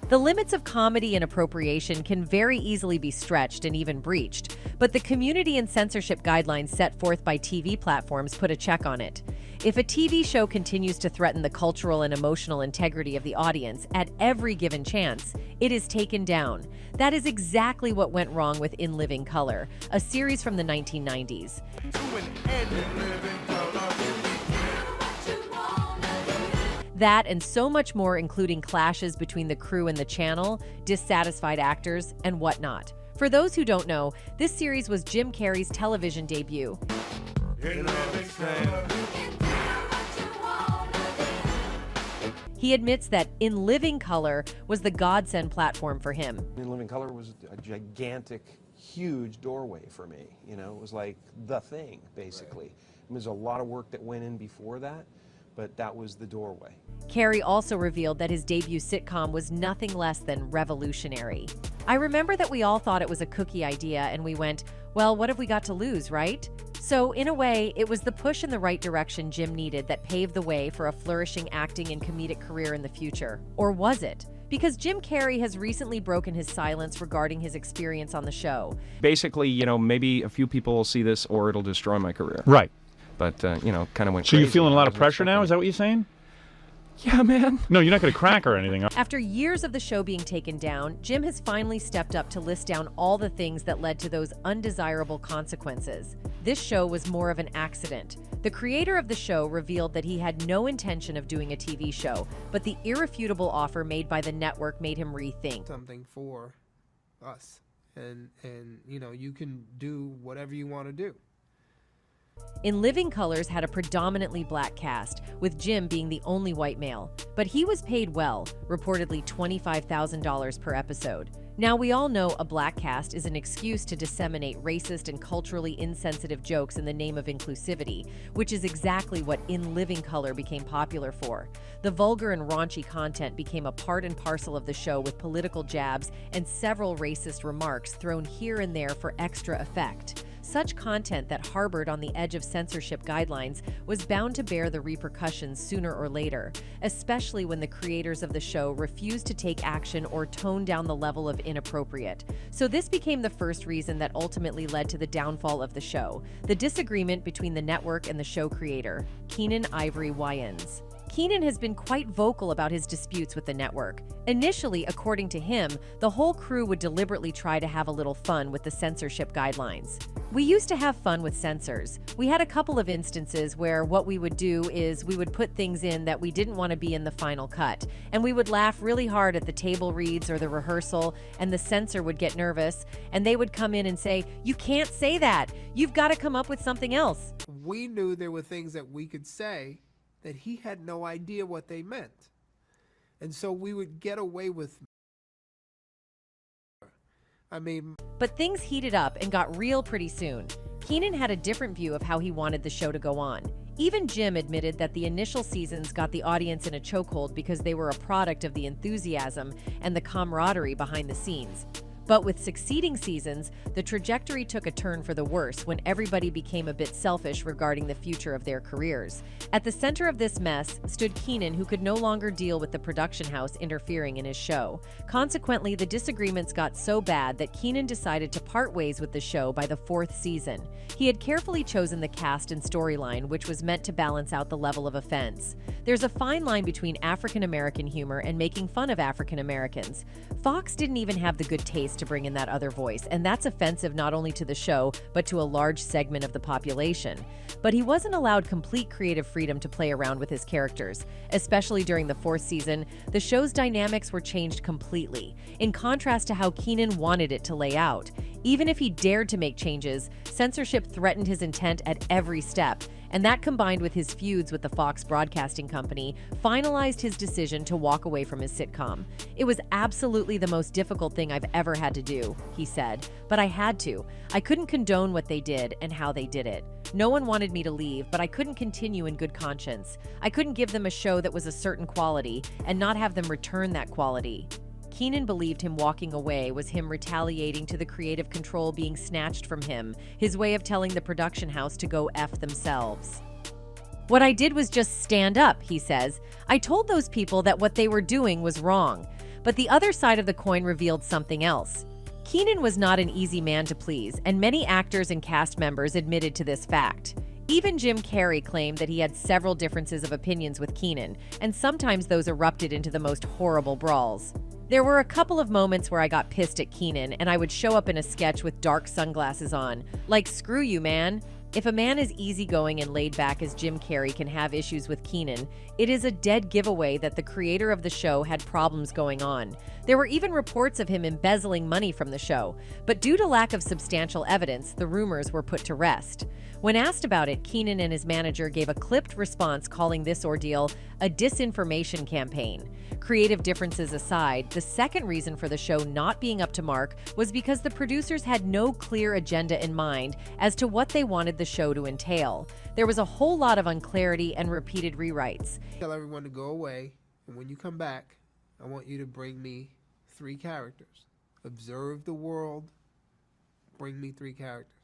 The limits of comedy and appropriation can very easily be stretched and even breached, but the community and censorship guidelines set forth by TV platforms put a check on it. If a TV show continues to threaten the cultural and emotional integrity of the audience at every given chance, it is taken down. That is exactly what went wrong with In Living Color, a series from the 1990s. That and so much more, including clashes between the crew and the channel, dissatisfied actors, and whatnot. For those who don't know, this series was Jim Carrey's television debut. He admits that In Living Color was the godsend platform for him. In Living Color was a gigantic, huge doorway for me. You know, it was like the thing, basically. There's a lot of work that went in before that, but that was the doorway. Carey also revealed that his debut sitcom was nothing less than revolutionary. I remember that we all thought it was a kooky idea, and we went, well, what have we got to lose, right? So, in a way, it was the push in the right direction Jim needed that paved the way for a flourishing acting and comedic career in the future. Or was it? Because Jim Carrey has recently broken his silence regarding his experience on the show. Basically, you know, maybe a few people will see this or it'll destroy my career. Right. But, you know, kind of went So crazy. you're feeling a lot of pressure now? Is that what you're saying? Yeah, man. No, you're not going to crack or anything. After years of the show being taken down, Jim has finally stepped up to list down all the things that led to those undesirable consequences. This show was more of an accident. The creator of the show revealed that he had no intention of doing a TV show, but the irrefutable offer made by the network made him rethink. Something for us. And you know, you can do whatever you want to do. In Living Colors had a predominantly black cast, with Jim being the only white male. But he was paid well, reportedly $25,000 per episode. Now, we all know a black cast is an excuse to disseminate racist and culturally insensitive jokes in the name of inclusivity, which is exactly what In Living Color became popular for. The vulgar and raunchy content became a part and parcel of the show, with political jabs and several racist remarks thrown here and there for extra effect. Such content that harbored on the edge of censorship guidelines was bound to bear the repercussions sooner or later, especially when the creators of the show refused to take action or tone down the level of inappropriate. So this became the first reason that ultimately led to the downfall of the show, the disagreement between the network and the show creator, Keenan Ivory Wayans. Keenan has been quite vocal about his disputes with the network. Initially, according to him, the whole crew would deliberately try to have a little fun with the censorship guidelines. We used to have fun with censors. We had a couple of instances where what we would do is we would put things in that we didn't want to be in the final cut, and we would laugh really hard at the table reads or the rehearsal, and the censor would get nervous, and they would come in and say, "You can't say that. You've got to come up with something else." We knew there were things that we could say that he had no idea what they meant. And so we would get away with, But things heated up and got real pretty soon. Keenan had a different view of how he wanted the show to go on. Even Jim admitted that the initial seasons got the audience in a chokehold because they were a product of the enthusiasm and the camaraderie behind the scenes. But with succeeding seasons, the trajectory took a turn for the worse when everybody became a bit selfish regarding the future of their careers. At the center of this mess stood Keenan, who could no longer deal with the production house interfering in his show. Consequently, the disagreements got so bad that Keenan decided to part ways with the show by the 4th season. He had carefully chosen the cast and storyline, which was meant to balance out the level of offense. There's a fine line between African American humor and making fun of African Americans. Fox didn't even have the good taste to bring in that other voice, and that's offensive not only to the show, but to a large segment of the population. But he wasn't allowed complete creative freedom to play around with his characters. Especially during the 4th season, the show's dynamics were changed completely, in contrast to how Keenan wanted it to lay out. Even if he dared to make changes, censorship threatened his intent at every step, and that, combined with his feuds with the Fox Broadcasting Company, finalized his decision to walk away from his sitcom. "It was absolutely the most difficult thing I've ever had to do," he said, "but I had to. I couldn't condone what they did and how they did it. No one wanted me to leave, but I couldn't continue in good conscience. I couldn't give them a show that was a certain quality and not have them return that quality." Keenan believed him walking away was him retaliating to the creative control being snatched from him, his way of telling the production house to go F themselves. "What I did was just stand up," he says. "I told those people that what they were doing was wrong. But the other side of the coin revealed something else. Keenan was not an easy man to please, and many actors and cast members admitted to this fact. Even Jim Carrey claimed that he had several differences of opinions with Keenan, and sometimes those erupted into the most horrible brawls. There were a couple of moments where I got pissed at Keenan, and I would show up in a sketch with dark sunglasses on, like, screw you, man. If a man as easygoing and laid back as Jim Carrey can have issues with Keenan, it is a dead giveaway that the creator of the show had problems going on. There were even reports of him embezzling money from the show, but due to lack of substantial evidence, the rumors were put to rest. When asked about it, Keenan and his manager gave a clipped response calling this ordeal a disinformation campaign. Creative differences aside, the second reason for the show not being up to mark was because the producers had no clear agenda in mind as to what they wanted the show to entail. There was a whole lot of unclarity and repeated rewrites. Tell everyone to go away, and when you come back, I want you to bring me 3 characters. Observe the world, bring me 3 characters.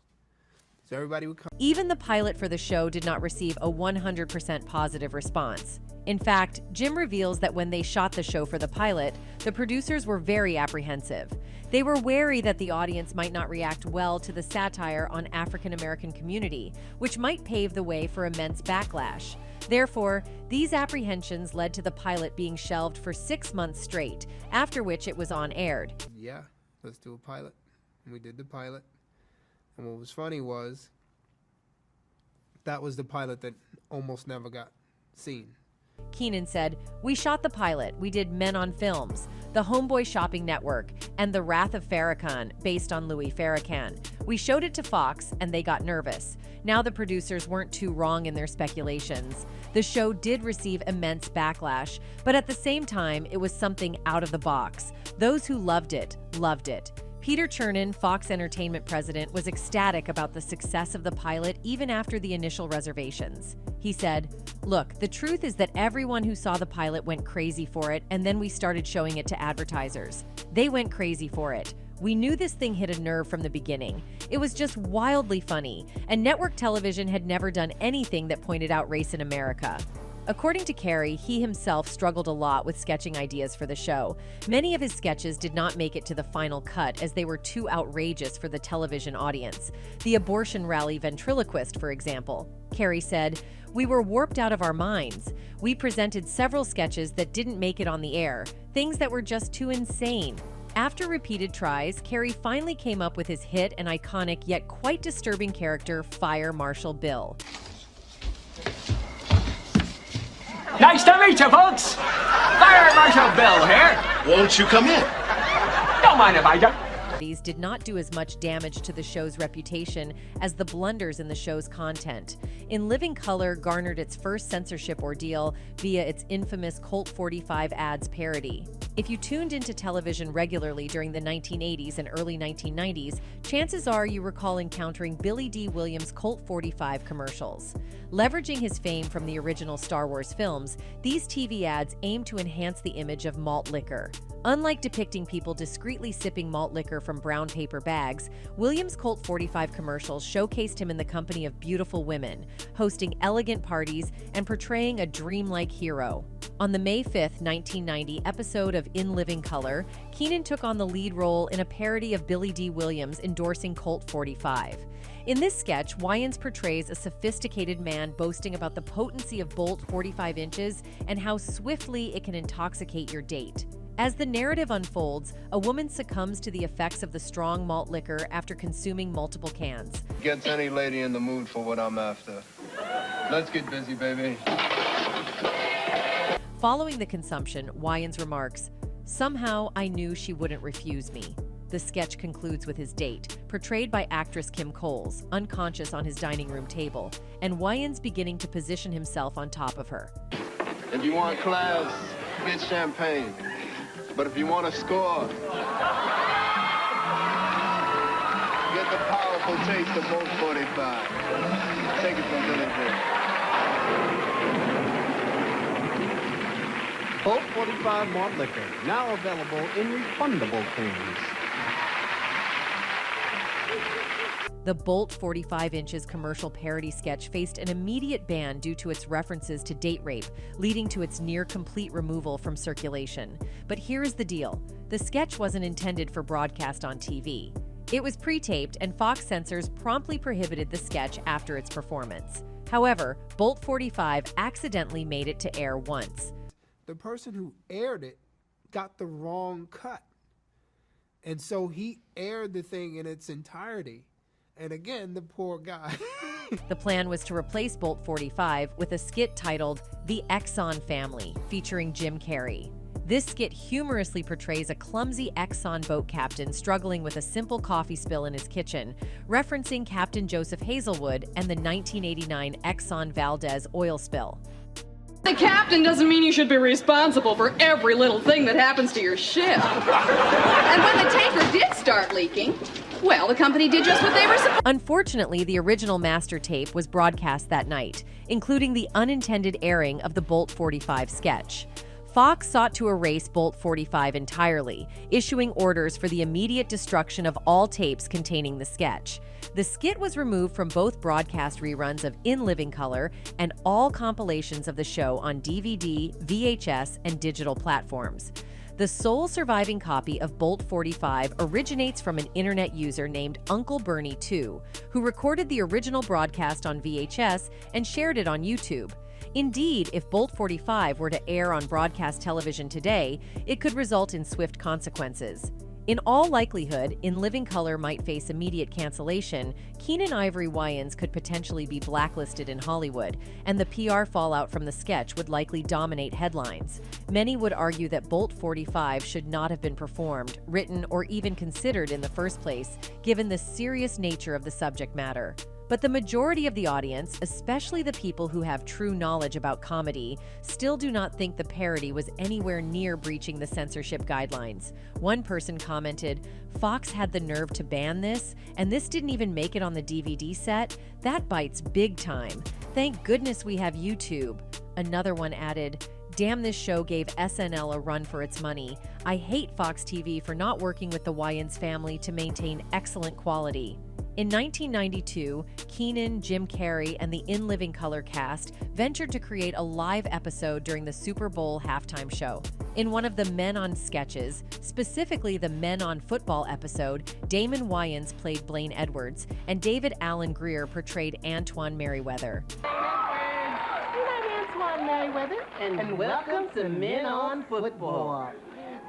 So everybody would come. Even the pilot for the show did not receive a 100% positive response. In fact, Jim reveals that when they shot the show for the pilot, the producers were very apprehensive. They were wary that the audience might not react well to the satire on African American community, which might pave the way for immense backlash. Therefore, these apprehensions led to the pilot being shelved for 6 months straight, after which it was on-aired. Yeah, let's do a pilot. And we did the pilot. And what was funny was that was the pilot that almost never got seen. Keenan said, "We shot the pilot. We did Men on Films, The Homeboy Shopping Network, and The Wrath of Farrakhan, based on Louis Farrakhan. We showed it to Fox, and they got nervous. Now the producers weren't too wrong in their speculations. The show did receive immense backlash, but at the same time, it was something out of the box. Those who loved it, loved it." Peter Chernin, Fox Entertainment president, was ecstatic about the success of the pilot even after the initial reservations. He said, "Look, the truth is that everyone who saw the pilot went crazy for it, and then we started showing it to advertisers. They went crazy for it. We knew this thing hit a nerve from the beginning. It was just wildly funny, and network television had never done anything that pointed out race in America." According to Carey, he himself struggled a lot with sketching ideas for the show. Many of his sketches did not make it to the final cut as they were too outrageous for the television audience. The abortion rally ventriloquist, for example. Carey said, "We were warped out of our minds. We presented several sketches that didn't make it on the air, things that were just too insane." After repeated tries, Carey finally came up with his hit and iconic yet quite disturbing character, Fire Marshal Bill. Nice to meet you, folks. Fire Marshal Bill here. Won't you come in? Don't mind if I do. Did not do as much damage to the show's reputation as the blunders in the show's content. In Living Color garnered its first censorship ordeal via its infamous Colt 45 ads parody. If you tuned into television regularly during the 1980s and early 1990s, chances are you recall encountering Billy D. Williams' Colt 45 commercials. Leveraging his fame from the original Star Wars films, these TV ads aim to enhance the image of malt liquor. Unlike depicting people discreetly sipping malt liquor from brown paper bags, Williams' Colt 45 commercials showcased him in the company of beautiful women, hosting elegant parties and portraying a dreamlike hero. On the May 5, 1990 episode of In Living Color, Keenan took on the lead role in a parody of Billy D. Williams endorsing Colt 45. In this sketch, Wayans portrays a sophisticated man boasting about the potency of Bolt 45 inches and how swiftly it can intoxicate your date. As the narrative unfolds, a woman succumbs to the effects of the strong malt liquor after consuming multiple cans. Gets any lady in the mood for what I'm after. Let's get busy, baby. Following the consumption, Wayans remarks, "Somehow I knew she wouldn't refuse me." The sketch concludes with his date, portrayed by actress Kim Coles, unconscious on his dining room table, and Wayans beginning to position himself on top of her. If you want class, get champagne. But if you want to score, get the powerful taste of Bolt 45. Take it from Billy D. Bolt 45 malt liquor, now available in refundable cans. The Bolt 45 Inches commercial parody sketch faced an immediate ban due to its references to date rape, leading to its near-complete removal from circulation. But here's the deal. The sketch wasn't intended for broadcast on TV. It was pre-taped, and Fox censors promptly prohibited the sketch after its performance. However, Bolt 45 accidentally made it to air once. The person who aired it got the wrong cut. And so he aired the thing in its entirety. And again, the poor guy. The plan was to replace Bolt 45 with a skit titled The Exxon Family, featuring Jim Carrey. This skit humorously portrays a clumsy Exxon boat captain struggling with a simple coffee spill in his kitchen, referencing Captain Joseph Hazelwood and the 1989 Exxon Valdez oil spill. The captain doesn't mean you should be responsible for every little thing that happens to your ship. And when the tanker did start leaking, well, the company did just what they were supposed to. Unfortunately, the original master tape was broadcast that night, including the unintended airing of the Bolt 45 sketch. Fox sought to erase Bolt 45 entirely, issuing orders for the immediate destruction of all tapes containing the sketch. The skit was removed from both broadcast reruns of In Living Color and all compilations of the show on DVD, VHS, and digital platforms. The sole surviving copy of Bolt 45 originates from an internet user named Uncle Bernie 2, who recorded the original broadcast on VHS and shared it on YouTube. Indeed, if Bolt 45 were to air on broadcast television today, it could result in swift consequences. In all likelihood, In Living Color might face immediate cancellation, Keenan Ivory Wayans could potentially be blacklisted in Hollywood, and the PR fallout from the sketch would likely dominate headlines. Many would argue that Bolt 45 should not have been performed, written, or even considered in the first place, given the serious nature of the subject matter. But the majority of the audience, especially the people who have true knowledge about comedy, still do not think the parody was anywhere near breaching the censorship guidelines. One person commented, "Fox had the nerve to ban this, and this didn't even make it on the DVD set? That bites big time. Thank goodness we have YouTube." Another one added, "Damn, this show gave SNL a run for its money. I hate Fox TV for not working with the Wayans family to maintain excellent quality." In 1992, Keenan, Jim Carrey, and the In Living Color cast ventured to create a live episode during the Super Bowl halftime show. In one of the Men on sketches, specifically the Men on Football episode, Damon Wayans played Blaine Edwards, and David Alan Grier portrayed Antoine Merriweather. I'm Antoine Merriweather, and welcome to Men on Football.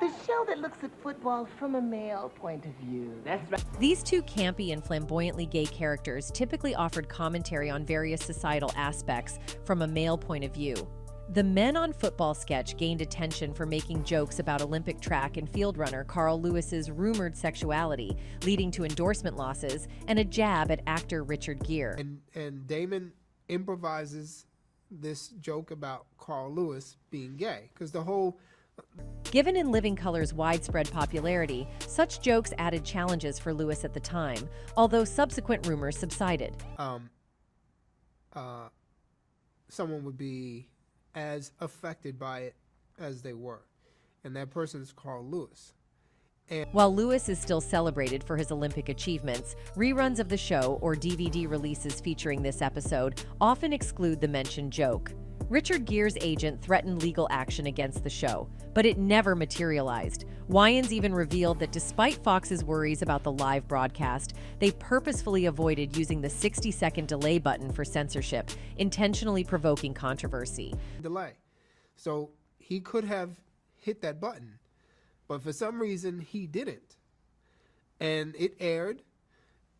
The show that looks at football from a male point of view. That's right. These two campy and flamboyantly gay characters typically offered commentary on various societal aspects from a male point of view. The Men on Football sketch gained attention for making jokes about Olympic track and field runner Carl Lewis's rumored sexuality, leading to endorsement losses, and a jab at actor Richard Gere. And Damon improvises this joke about Carl Lewis being gay, because the whole... Given In Living Color's widespread popularity, such jokes added challenges for Lewis at the time, although subsequent rumors subsided. Someone would be as affected by it as they were, and that person is Carl Lewis. And while Lewis is still celebrated for his Olympic achievements, reruns of the show or DVD releases featuring this episode often exclude the mentioned joke. Richard Gere's agent threatened legal action against the show, but it never materialized. Wayans even revealed that despite Fox's worries about the live broadcast, they purposefully avoided using the 60-second delay button for censorship, intentionally provoking controversy. Delay. So he could have hit that button, but for some reason he didn't. And it aired.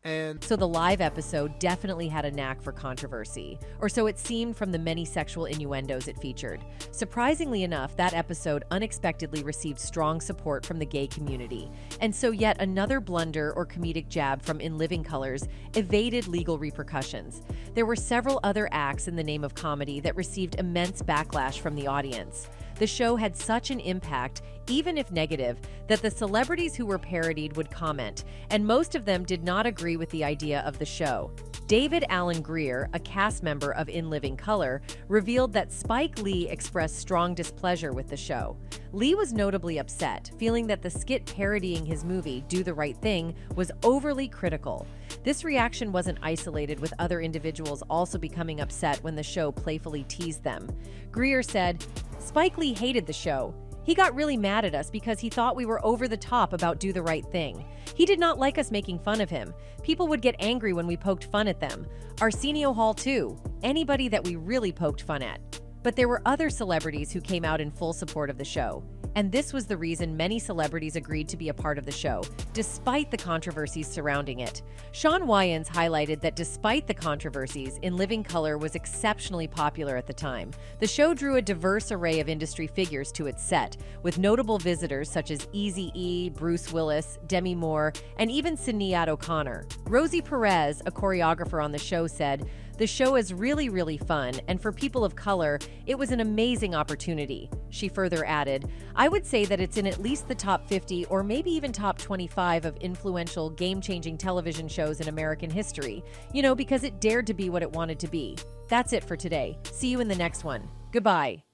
And so the live episode definitely had a knack for controversy, or so it seemed from the many sexual innuendos it featured. Surprisingly enough, that episode unexpectedly received strong support from the gay community, and so yet another blunder or comedic jab from In Living Colors evaded legal repercussions. There were several other acts in the name of comedy that received immense backlash from the audience. The show had such an impact, even if negative, that the celebrities who were parodied would comment, and most of them did not agree with the idea of the show. David Alan Grier, a cast member of In Living Color, revealed that Spike Lee expressed strong displeasure with the show. Lee was notably upset, feeling that the skit parodying his movie, Do the Right Thing, was overly critical. This reaction wasn't isolated, with other individuals also becoming upset when the show playfully teased them. Greer said, "Spike Lee hated the show. He got really mad at us because he thought we were over the top about Do the Right Thing. He did not like us making fun of him. People would get angry when we poked fun at them. Arsenio Hall too. Anybody that we really poked fun at." But there were other celebrities who came out in full support of the show. And this was the reason many celebrities agreed to be a part of the show, despite the controversies surrounding it. Shawn Wayans highlighted that despite the controversies, In Living Color was exceptionally popular at the time. The show drew a diverse array of industry figures to its set, with notable visitors such as Eazy-E, Bruce Willis, Demi Moore, and even Sinead O'Connor. Rosie Perez, a choreographer on the show, said, "The show is really, really fun, and for people of color, it was an amazing opportunity." She further added, "I would say that it's in at least the top 50 or maybe even top 25 of influential, game-changing television shows in American history, because it dared to be what it wanted to be." That's it for today. See you in the next one. Goodbye.